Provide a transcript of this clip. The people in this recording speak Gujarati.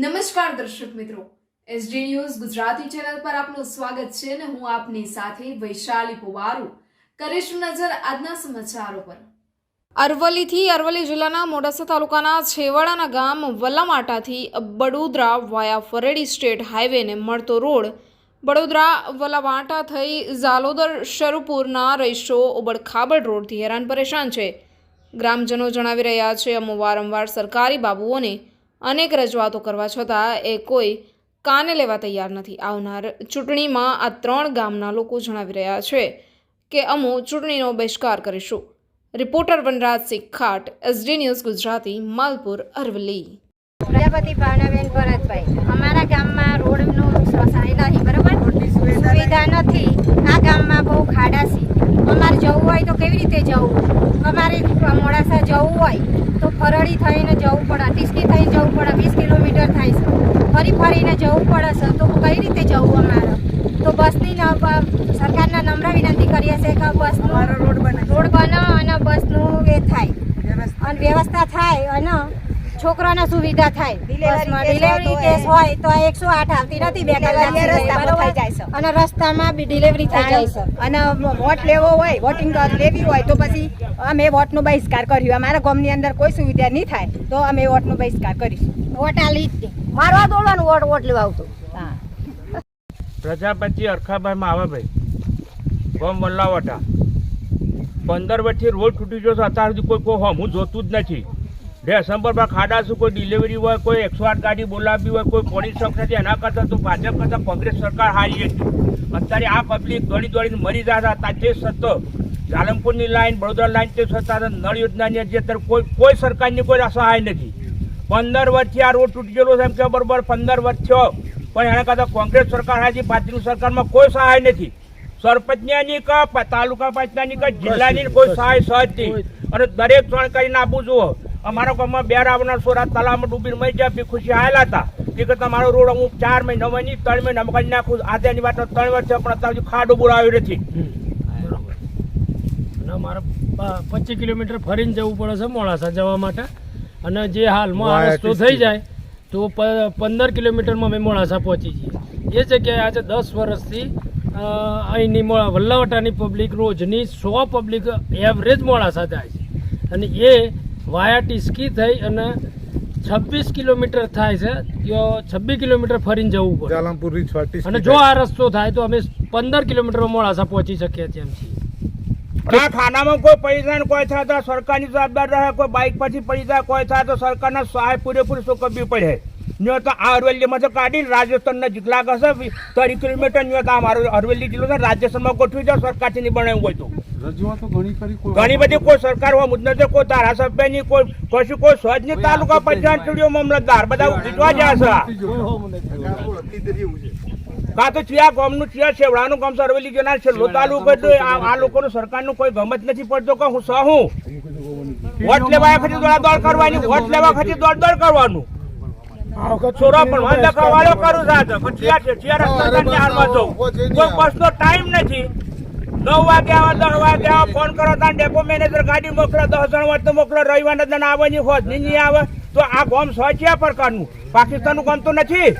નમસ્કાર દર્શક મિત્રો, એસડી ન્યૂઝ ગુજરાતી ચેનલ પર આપનું સ્વાગત છે અને હું આપની સાથે વૈશાલી પોવારુ કરીશું નજર આજના સમાચારો પર। અરવલ્લીથી અરવલ્લી જિલ્લાના મોડાસા તાલુકાના છેવાડાના ગામ વલામાટાથી બડોદરા વાયા ફરેડી સ્ટેટ હાઈવેને મળતો રોડ બડોદરા વલામાટા થઈ ઝાલોદર શરૂપુરના રહીશો ઉબડખાબડ રોડથી હેરાન પરેશાન છે। ગ્રામજનો જણાવી રહ્યા છે, અમો વારંવાર સરકારી બાબુઓને અનેક રજૂઆતો કરવા છતાં એ કોઈ કાને લેવા તૈયાર નથી। આવનાર ચૂંટણીમાં આ ત્રણ ગામના લોકો જણાવી રહ્યા છે કે અમો ચૂંટણીનો બહિષ્કાર કરીશું। Reporter Vanrajsinh Khat, SD news Gujarati, Malpur, Aravalli. Prajapati Bhavnaben Bharatbhai, અમારા ગામમાં રોડનું સહાય નહીં, બરાબર સુવિધા નથી। આ ગામમાં બહુ ખાડા છે। અમારે જવું હોય તો કેવી રીતે જવું? અમારે મોડાસા જવું હોય તો ફરડી થઈને જવું પડે, ટીસ્કી થઈને જવું પડે, 20 કિલોમીટર થાય છે। ફરી ફરીને જવું પડે છે, તો કઈ રીતે જવું? અમારે તો બસની સરકારના નમ્ર વિનંતી કરીએ છીએ કે બસનો રોડ બને અને બસનું એ થાય અને વ્યવસ્થા થાય અને છોકરાને સુવિધા થાય। ડિલિવરી કેસ હોય તો 108 આવતી નથી, 2 કલાક રસ્તા થઈ જાય છે અને રસ્તામાં બી ડિલિવરી થઈ જાય છે અને વોટ લેવો હોય, વોટિંગ લેવી હોય તો પછી અમે વોટનો બહિષ્કાર કર્યો। અમારા ગામની અંદર કોઈ સુવિધા નહીં થાય તો અમે વોટનો બહિષ્કાર કરીશું। વોટ આલી જ નહીં, મારવા દોડવાનું વોટ લેવા આવતું। પ્રજાપતિ અરખાભાઈ માવાભાઈ, ગામ વલ્લાવટા। 15 વર્ષથી રોડ તૂટી ગયો છે, અત્યાર સુધી કોઈ હમું જોતું જ નથી। ડિસેમ્બરમાં ખાડા છે, કોઈ ડિલિવરી હોય, કોઈ 108 ગાડી બોલાવી હોય, કોઈ પોલીસ સંખ્યા એના કરતાં તો ભાજપ કરતાં કોંગ્રેસ સરકાર હારી હતી। અત્યારે આ પબ્લિક દોડી દોડીને મરી જાય છે। તે છતાં ઝાલમપુરની લાઈન, બડોદરા લાઈન તે છતાં નળ યોજનાની અત્યારે કોઈ સરકારની કોઈ સહાય નથી। 15 વર્ષથી આ રોડ તૂટી ગયેલો છે, એમ કે બરોબર 15 વર્ષ થયો, પણ એના કરતાં કોંગ્રેસ સરકાર હાજી, ભાજપની સરકારમાં કોઈ સહાય નથી। સરપંચની કે તાલુકા પંચાયતની કે જિલ્લાની કોઈ સહાય સહજ નહીં અને દરેક જાણકારીને આપું છું। અમારા ગામમાં 2 રાવણના છોરા તલાવમાં ડૂબીને મરી ગયા, બી ખુશી આવેલા હતા કે તમારો રોડ હું 4 મહિનામાં નહીં 3 મહિનામાં કરી નાખું। આજની વાત 3 વર્ષ પણ અત્યાર સુધી ખાડો બોલાવ્યો નથી। અને અમારે 25 કિલોમીટર ફરીને જવું પડે છે મોડાસા જવા માટે, અને જે હાલમાં આ રસ્તો થઈ જાય તો 15 કિલોમીટરમાં અમે મોડાસા પહોંચી જઈએ। એ જગ્યાએ આજે 10 વર્ષથી અહીંની વલ્લાવટાની પબ્લિક રોજની 100 પબ્લિક એવરેજ મોડાસા જાય છે, અને એ વાયા ટીસ્કી થઈ અને 26 કિલોમીટર થાય છે, ત્યાં 26 કિલોમીટર ફરીને જવું પડે। અને જો આ રસ્તો થાય તો અમે 15 કિલોમીટરમાં મોડાસા પહોંચી શકીએ છીએ એમ છીએ। આ ખાનામાં કોઈ પૈસા કોઈ થાય તો સરકારની જવાબદાર રહે, કોઈ બાઇક પછી પડી જાય કોઈ થાય તો સરકારના સહાય પૂરેપૂરી શું કરવી પડે। ન્યો તો આ અરવલ્લીમાં તો કાઢીને રાજસ્થાન નજીક લાગે છે 30 કિલોમીટર। ન્યો તો અમારો અરવલ્લી જિલ્લો છે, રાજસ્થાનમાં ગોઠવી જાવ સરકારથી નહીં બનાવ્યું હોય તો। રજૂઆતો ઘણી બધી કોઈ સરકાર હોય મુદ્દે કોઈ ધારાસભ્યની કોઈ સહજ ની તાલુકા પંચાયત સ્ટુડિયો મામલતદાર બધા જીતવા જાય છે। કાં તો ચિયા ગામનું ચિયા છેવડાનું ગામ છે, અરવલ્લી જિલ્લા છેલ્લો તાલુકો। આ લોકોનું સરકારનું કોઈ ગમત નથી પડતો કે હું સહું વોટ લેવા ખરી દોડ કરવાની, વોટ લેવા ખરી દોડ કરવાનું। છોરા પણ વાંધા ખાવાળો કરું સાથે કોઈ બસનો ટાઈમ નથી। 9 વાગે આવે, 10 વાગે આવે, ફોન કરો ત્યાં ડેપો મેનેજર ગાડી મોકલો, 10 જણ હોય તો મોકલો, રવિવારના દન આવવાની હોત નહીં આવે તો આ ગામ સ્વ છે પ્રકારનું, પાકિસ્તાનનું ગામ તો નથી।